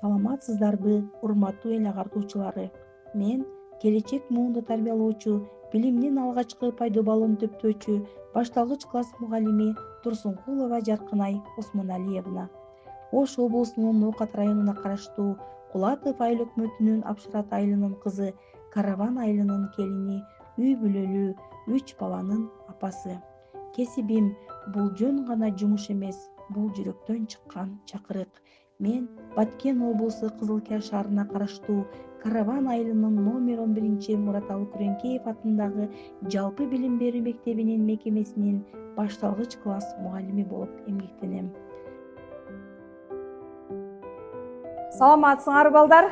Саламатсыздарбы, урматтуу эл агартуучулары. Мен келечек муунду тарбиялоочу, билимдин алгачкы пайдубалын төптөөчү башталгыч класс мугалими Турсункулова Жаркынай Осмоналиевна. Ош облусунун Ноокат районуна караштуу Кулатов айыл өкмөтүнүн Апшырат айылынын кызы, Караван айылынын келини, үй бүлөлүү 3 баланын апасы. Кесибим бул жөн гана жумуш эмес, бул жүрөктөн чыккан чакырык. Мен Баткен облусу Кызылкер шаарына караштуу Караван айылынын номер 11 Мураталы Күреңкеев атындагы жалпы билим берүү мектебинин мекемесинин башталгыч класс мугалими болуп эмгектенем. Саламатсыңар балдар?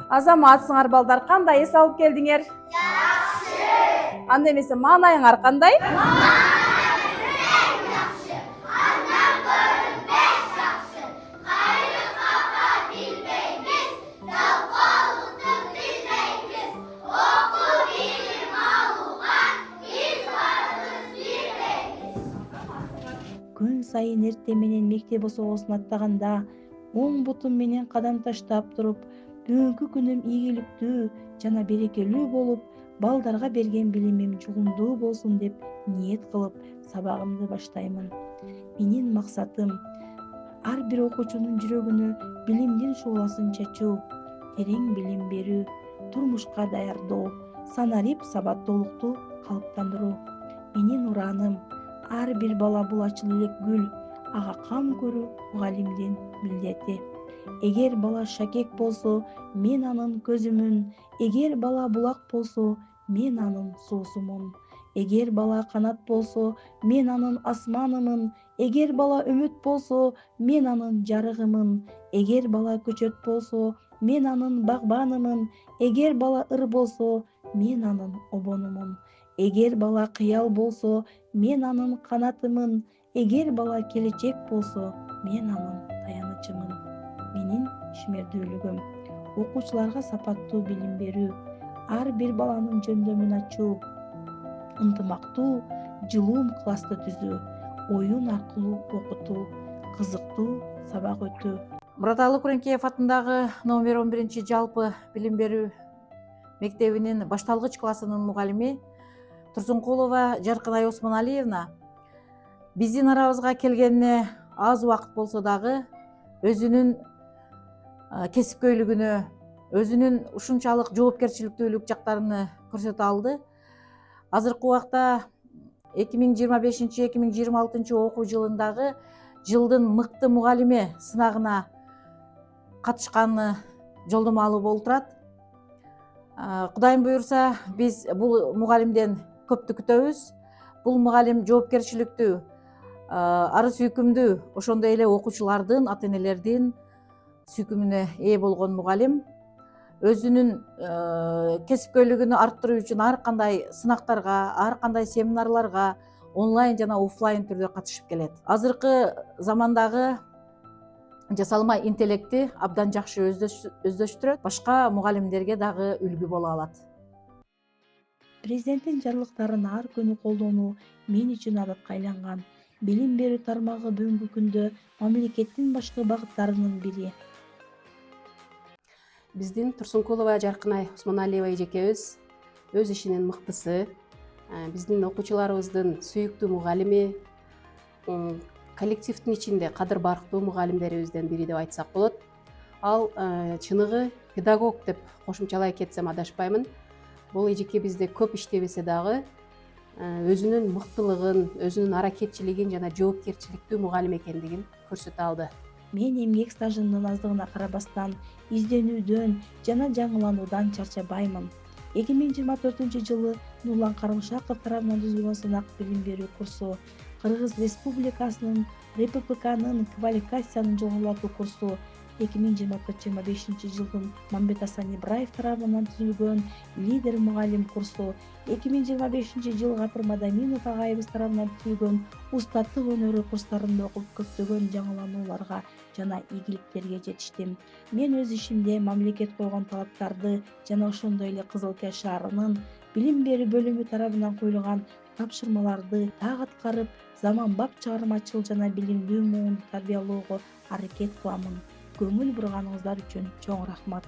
Азаматсыңар балдар, кандай эс алып келдиңер? Жакшы. Анда эмесе маанайыңар кандай? Күн сайын эртең менен мектеп осогосун аттаганда, оң бутум менен кадам таштап туруп, бүгүнкү күнүм ийгиликтүү жана берекелүү болуп, балдарга берген билимим жугумдуу болсун деп ниет кылып, сабагымды баштаймын. Менин максатым ар бир окуучунун жүрөгүнө билимдин шууласын чачуу, терең билим берүү, турмушка даярдоо, санарип сабаттуулукту калыптандыруу. Менин ураным ар бир бала бул ачыл элек гүл, ага кам көрүү мугалимдин милдети. Эгер бала шакек болсо, мен анын көзүмүн, эгер бала булак болсо, мен анын суусумун. Эгер бала канат болсо, мен анын асманымын. Эгер бала үмүт болсо, мен анын жарыгымын. Эгер бала көчөт болсо, мен анын багбанымын. Эгер бала ыр болсо, мен анын обонумун. Эгер бала кыял болсо, мен анын канатымын. Эгер бала келечек болсо, мен анын таянычымын. Менин ишмердүүлүгүм окуучуларга сапаттуу билим берүү, ар бир баланын жөндөмүн ачуу, ынтымактуу, жылуу классты түзүү, оюн аркылуу окутуу, кызыктуу сабак өтүү. Мураталы Күреңкеев атындагы номер 11 жалпы билим берүү мектебинин башталгыч классынын мугалими Турсункулова Жаркынай Осмоналиевна биздин арабызга келгенине аз убакыт болсо дагы өзүнүн кесипкөйлүгүнө, өзүнүн ушунчалык жоопкерчиликтүүлүк жактарыны көрсөтө алды. Азыркы убакта 2025-2026 окуу жылындагы жылдын мыкты мугалими сынагына катышканы жолдомо алуу болуп турат. Кудайым буюрса, биз бул мугалимден көптү күтөбүз. Бул мугалим жоопкерчиликтүү, ары сүйкүмдүү, ошондой эле окуучулардын, ата-энелердин сүйкүмүнө ээ болгон мугалим. Өзүнүн кесипкөйлүгүнү арттыруу үчүн ар кандай сынактарга, ар кандай семинарларга онлайн жана офлайн түрдө катышып келет. Азыркы замандагы жасалма интеллекти абдан жакшы өздөштүрөт, башка мугалимдерге дагы үлгү боло алат. Президенттин жарлыктарын ар күнү колдонуу мен үчүн адатка айланган. Билим берүү тармагы бүгүнкү күндө мамлекеттин башкы багыттарынын бири. Биздин Турсункулова Жаркынай Осмоналиева эжекебиз өз ишинин мыктысы, биздин окуучуларыбыздын сүйүктүү мугалими, коллективдин ичинде кадыр барктуу мугалимдерибизден бири деп айтсак болот. Ал чыныгы педагог деп кошумчалай кетсем адашпаймын. Бул эжекебизде көп иштебесе дагы өзүнүн мыктылыгын, өзүнүн аракетчилигин жана жоопкерчиликтүү мугалим экендигин көрсөтө алды. Мен эмгек стажымдын аздыгына карабастан, изденүүдөн жана жаңылануудан чарчабаймын. 2024 жылы Нурлан Карымшаков тарабынан түзүлгөн сынак билим берүү курсу, Кыргыз Республикасынын РППКнын квалификациянын жогорулатуу курсу, 2024-2025 жылдын Мамбет Асан Ибраев тарабынан түзүлгөн лидер мугалим курсу, 2025 жылы Гапыр Мадаминов агайыбыз тарабынан түзүлгөн устаттык өнөрү курстарында окуп көптөгөн жаңыланууларга жана ийгиликтерге жетиштим. Мен өз ишимде мамлекет койгон талаптарды жана ошондой эле Кызылкер шаарынын билим берүү бөлүмү тарабынан коюлган тапшырмаларды так аткарып, заманбап чыгармачыл жана билимдүү муунду тарбиялоого аракет кыламын. Көңүл бурганыңыздар үчүн чоң рахмат.